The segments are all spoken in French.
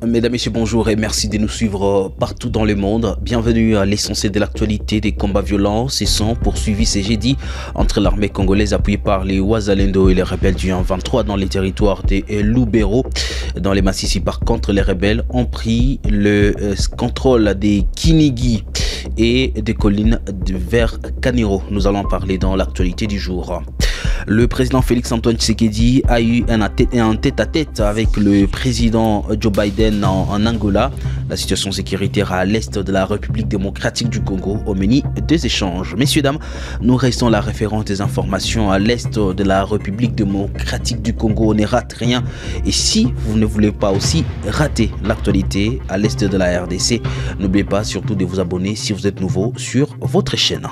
Mesdames, Messieurs, bonjour et merci de nous suivre partout dans le monde. Bienvenue à l'essentiel de l'actualité. Des combats violents se sont poursuivis ce jeudi entre l'armée congolaise appuyée par les Wazalendo et les rebelles du 1-23 dans les territoires de Lubero. Dans les Massissi, par contre, les rebelles ont pris le contrôle des Kinigi et des collines vers Kaniro. Nous allons parler dans l'actualité du jour. Le président Félix Antoine Tshisekedi a eu un tête-à-tête avec le président Joe Biden en Angola. La situation sécuritaire à l'est de la République démocratique du Congo au menu des échanges. Messieurs, dames, nous restons la référence des informations à l'est de la République démocratique du Congo. On ne rate rien. Et si vous ne voulez pas aussi rater l'actualité à l'est de la RDC, n'oubliez pas surtout de vous abonner si vous êtes nouveau sur votre chaîne.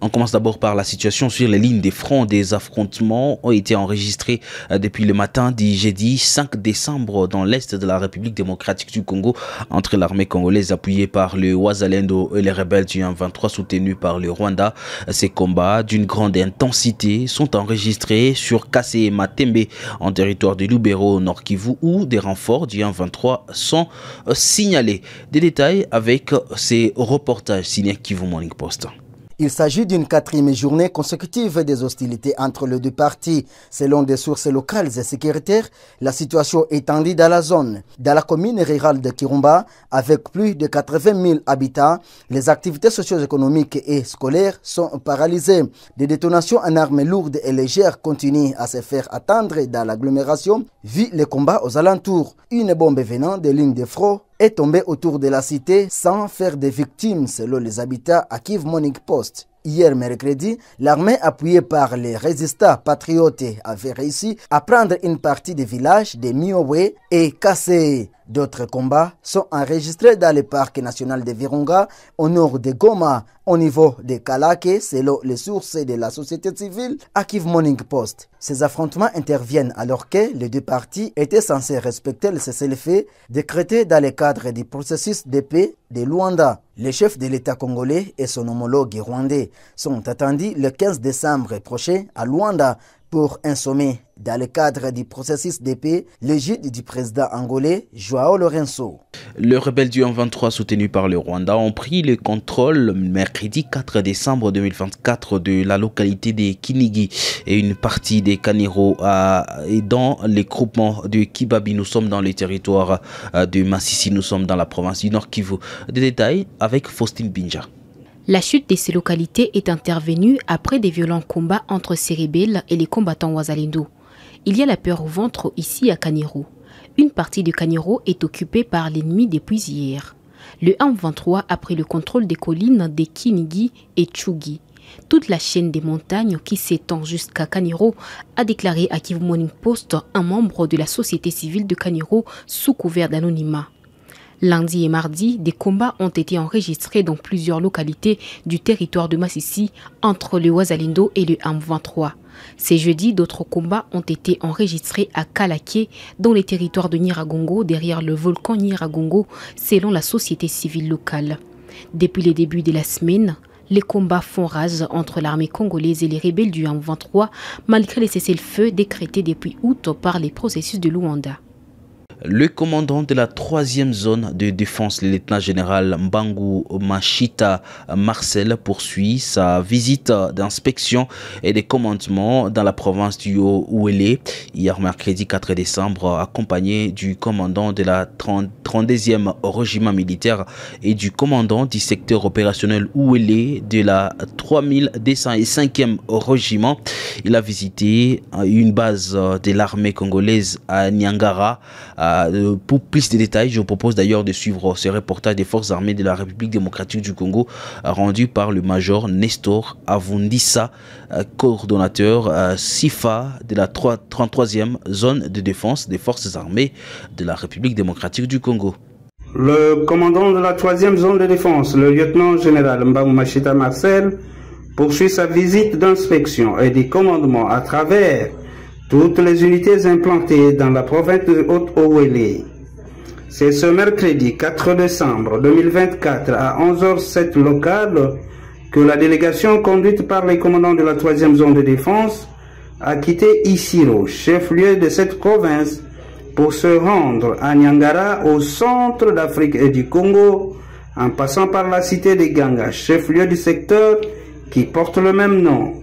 On commence d'abord par la situation sur les lignes des fronts. Des affrontements ont été enregistrés depuis le matin du jeudi 5 décembre dans l'est de la République démocratique du Congo entre l'armée congolaise appuyée par le Wazalendo et les rebelles du 1-23 soutenus par le Rwanda. Ces combats d'une grande intensité sont enregistrés sur Kassé et Matembe en territoire de Lubero, Nord Kivu, où des renforts du 1-23 sont signalés. Des détails avec ces reportages signés Kivu Morning Post. Il s'agit d'une quatrième journée consécutive des hostilités entre les deux parties. Selon des sources locales et sécuritaires, la situation est tendue dans la zone. Dans la commune rurale de Kirumba, avec plus de 80 000 habitants, les activités socio-économiques et scolaires sont paralysées. Des détonations en armes lourdes et légères continuent à se faire attendre dans l'agglomération, vu les combats aux alentours. Une bombe venant des lignes de front est tombée autour de la cité sans faire de victimes selon les habitants à Kivu Morning Post. Hier mercredi, l'armée appuyée par les résistants patriotes avait réussi à prendre une partie des villages de Miowe et Kassé. D'autres combats sont enregistrés dans le parc national de Virunga, au nord de Goma, au niveau de Kalake, selon les sources de la société civile à Kivu Morning Post. Ces affrontements interviennent alors que les deux parties étaient censées respecter le cessez-le-feu décrété dans le cadre du processus de paix de Luanda. Le chef de l'État congolais et son homologue rwandais sont attendus le 15 décembre prochain à Luanda pour un sommet dans le cadre du processus de paix, l'égide du président angolais Joao Lourenço. Les rebelles du 1-23 soutenus par le Rwanda ont pris le contrôle mercredi 4 décembre 2024 de la localité de Kinigi et une partie des Kaniro et dans les groupements de Kibabi. Nous sommes dans le territoire de Massissi, nous sommes dans la province du Nord Kivu. Des détails avec Faustine Binja. La chute de ces localités est intervenue après des violents combats entre ces rebelles et les combattants Wazalendo. Il y a la peur au ventre ici à Kaniro. Une partie de Kaniro est occupée par l'ennemi depuis hier. Le 1-23 a pris le contrôle des collines des Kinigi et Tchugi. Toute la chaîne des montagnes qui s'étend jusqu'à Kaniro, a déclaré à Kivu Morning Post un membre de la société civile de Kaniro sous couvert d'anonymat. Lundi et mardi, des combats ont été enregistrés dans plusieurs localités du territoire de Massissi entre le Wazalendo et le 1-23. Ces jeudis, d'autres combats ont été enregistrés à Kalake, dans les territoires de Nyiragongo, derrière le volcan Nyiragongo, selon la société civile locale. Depuis le début de la semaine, les combats font rage entre l'armée congolaise et les rebelles du 1-23, malgré les cessez-le-feu décrétés depuis août par les processus de Luanda. Le commandant de la 3e zone de défense, le lieutenant-général Mbangu Machita Marcel, poursuit sa visite d'inspection et de commandement dans la province du Haut-Ouélé hier mercredi 4 décembre, accompagné du commandant de la 32e régiment militaire et du commandant du secteur opérationnel Ouélé de la 3205e régiment. Il a visité une base de l'armée congolaise à Niangara. Pour plus de détails, je vous propose d'ailleurs de suivre ce reportage des forces armées de la République démocratique du Congo rendu par le major Nestor Avundisa, coordonnateur SIFA de la 33e zone de défense des forces armées de la République démocratique du Congo. Le commandant de la 3e zone de défense, le lieutenant-général Mbangu Machita Marcel, poursuit sa visite d'inspection et de commandement à travers toutes les unités implantées dans la province de Haut-Ouélé. C'est ce mercredi 4 décembre 2024 à 11h07 locale que la délégation conduite par les commandants de la 3e zone de défense a quitté Isiro, chef-lieu de cette province, pour se rendre à Niangara, au centre d'Afrique et du Congo, en passant par la cité de Ganga, chef-lieu du secteur qui porte le même nom.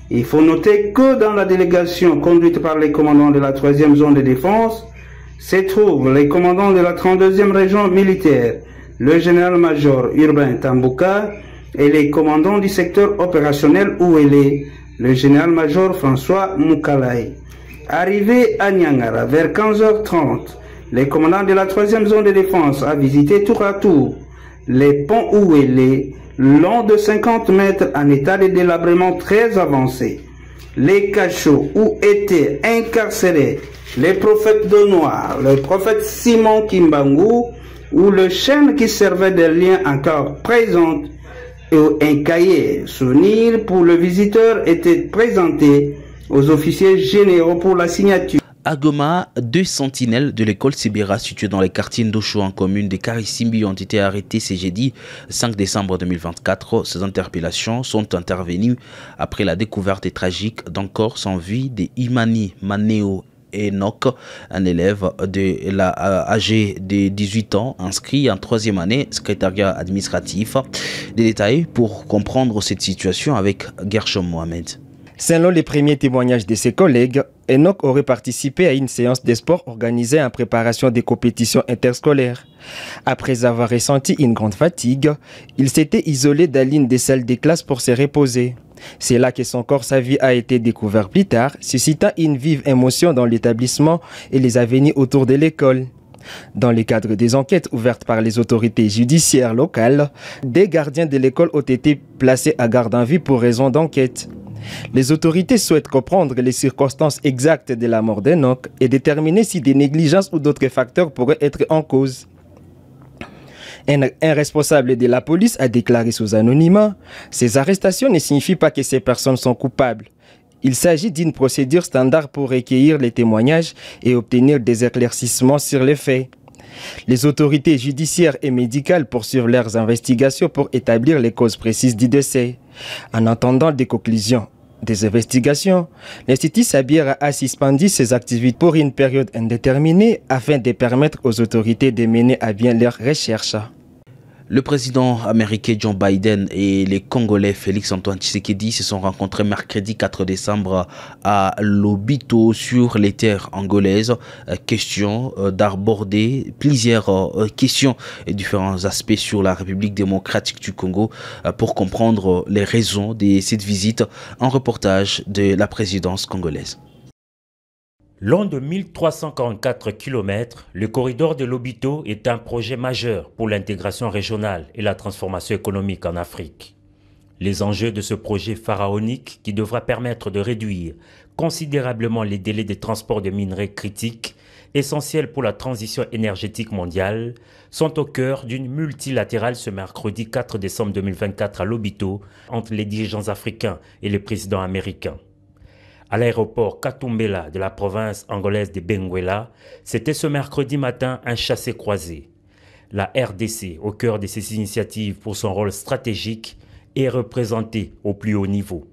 Il faut noter que dans la délégation conduite par les commandants de la 3e zone de défense se trouvent les commandants de la 32e région militaire, le général-major Urbain Tambouka, et les commandants du secteur opérationnel Ouélé, le général-major François Moukalai. Arrivé à Niangara vers 15h30, les commandants de la 3e zone de défense a visité tour à tour les ponts Ouélé, long de 50 mètres en état de délabrement très avancé, les cachots où étaient incarcérés les prophètes de Noir, le prophète Simon Kimbangu, ou le chêne qui servait de lien encore présente, et un cahier souvenir pour le visiteur était présenté aux officiers généraux pour la signature. À Goma, 2 sentinelles de l'école Sibira située dans les quartiers Ndosho en commune de Karisimbi ont été arrêtés ce jeudi 5 décembre 2024. Ces interpellations sont intervenues après la découverte tragique d'un corps sans vie de Imani Maneo Enoch, un élève âgé de 18 ans, inscrit en 3e année, secrétariat administratif. Des détails pour comprendre cette situation avec Gershom Mohamed. Selon les premiers témoignages de ses collègues, Enoch aurait participé à une séance de sport organisée en préparation des compétitions interscolaires. Après avoir ressenti une grande fatigue, il s'était isolé dans l'une des salles des classes pour se reposer. C'est là que son corps sans vie a été découvert plus tard, suscitant une vive émotion dans l'établissement et les avenirs autour de l'école. Dans le cadre des enquêtes ouvertes par les autorités judiciaires locales, des gardiens de l'école ont été placés à garde à vue pour raison d'enquête. Les autorités souhaitent comprendre les circonstances exactes de la mort d'Enoch et déterminer si des négligences ou d'autres facteurs pourraient être en cause. Un responsable de la police a déclaré sous anonymat « Ces arrestations ne signifient pas que ces personnes sont coupables. Il s'agit d'une procédure standard pour recueillir les témoignages et obtenir des éclaircissements sur les faits. » Les autorités judiciaires et médicales poursuivent leurs investigations pour établir les causes précises du décès. En attendant des conclusions des investigations, l'Institut Sabira a suspendu ses activités pour une période indéterminée afin de permettre aux autorités de mener à bien leurs recherches. Le président américain Joe Biden et les Congolais Félix Antoine Tshisekedi se sont rencontrés mercredi 4 décembre à Lobito sur les terres angolaises. Question d'aborder plusieurs questions et différents aspects sur la République démocratique du Congo pour comprendre les raisons de cette visite. Un reportage de la présidence congolaise. Long de 1344 km, le corridor de Lobito est un projet majeur pour l'intégration régionale et la transformation économique en Afrique. Les enjeux de ce projet pharaonique, qui devra permettre de réduire considérablement les délais de transport de minerais critiques, essentiels pour la transition énergétique mondiale, sont au cœur d'une multilatérale ce mercredi 4 décembre 2024 à Lobito entre les dirigeants africains et les présidents américains. À l'aéroport Katumbela de la province angolaise de Benguela, c'était ce mercredi matin un chassé-croisé. La RDC, au cœur de ces initiatives pour son rôle stratégique, est représentée au plus haut niveau.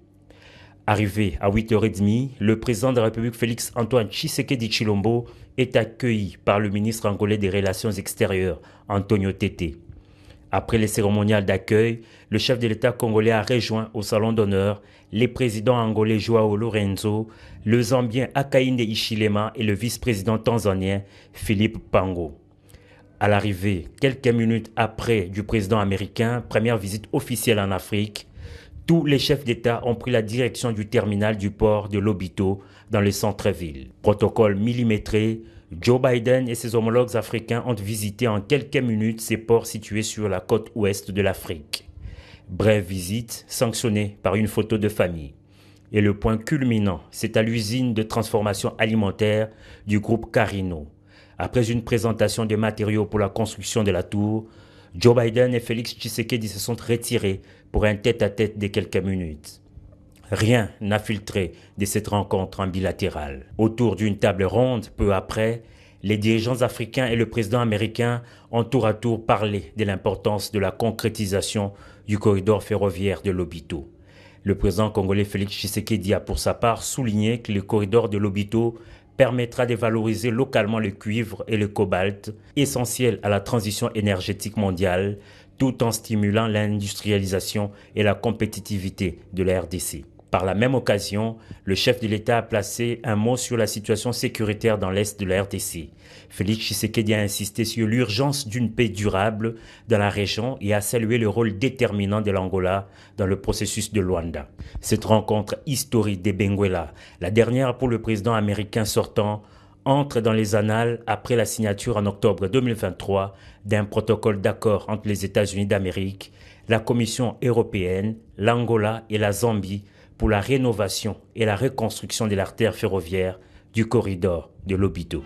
Arrivé à 8h30, le président de la République Félix Antoine Tshisekedi Tshilombo est accueilli par le ministre angolais des Relations extérieures, Antonio Tete. Après les cérémoniales d'accueil, le chef de l'État congolais a rejoint au salon d'honneur les présidents angolais Joao Lorenzo, le Zambien Hakainde Hichilema et le vice-président tanzanien Philippe Pango. À l'arrivée, quelques minutes après du président américain, première visite officielle en Afrique, tous les chefs d'État ont pris la direction du terminal du port de Lobito dans le centre-ville. Protocole millimétré, Joe Biden et ses homologues africains ont visité en quelques minutes ces ports situés sur la côte ouest de l'Afrique. Brève visite sanctionnée par une photo de famille. Et le point culminant, c'est à l'usine de transformation alimentaire du groupe Carino. Après une présentation de matériaux pour la construction de la tour, Joe Biden et Félix Tshisekedi se sont retirés pour un tête-à-tête de quelques minutes. Rien n'a filtré de cette rencontre en bilatéral. Autour d'une table ronde, peu après, les dirigeants africains et le président américain ont tour à tour parlé de l'importance de la concrétisation du corridor ferroviaire de Lobito. Le président congolais Félix Tshisekedi a pour sa part souligné que le corridor de Lobito permettra de valoriser localement le cuivre et le cobalt, essentiels à la transition énergétique mondiale, tout en stimulant l'industrialisation et la compétitivité de la RDC. Par la même occasion, le chef de l'État a placé un mot sur la situation sécuritaire dans l'est de la RDC. Félix Tshisekedi a insisté sur l'urgence d'une paix durable dans la région et a salué le rôle déterminant de l'Angola dans le processus de Luanda. Cette rencontre historique de Benguela, la dernière pour le président américain sortant, entre dans les annales après la signature en octobre 2023 d'un protocole d'accord entre les États-Unis d'Amérique, la Commission européenne, l'Angola et la Zambie pour la rénovation et la reconstruction de l'artère ferroviaire du corridor de Lobito.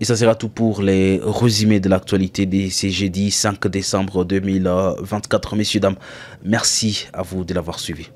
Et ça sera tout pour les résumés de l'actualité de ce jeudi 5 décembre 2024. Messieurs, dames, merci à vous de l'avoir suivi.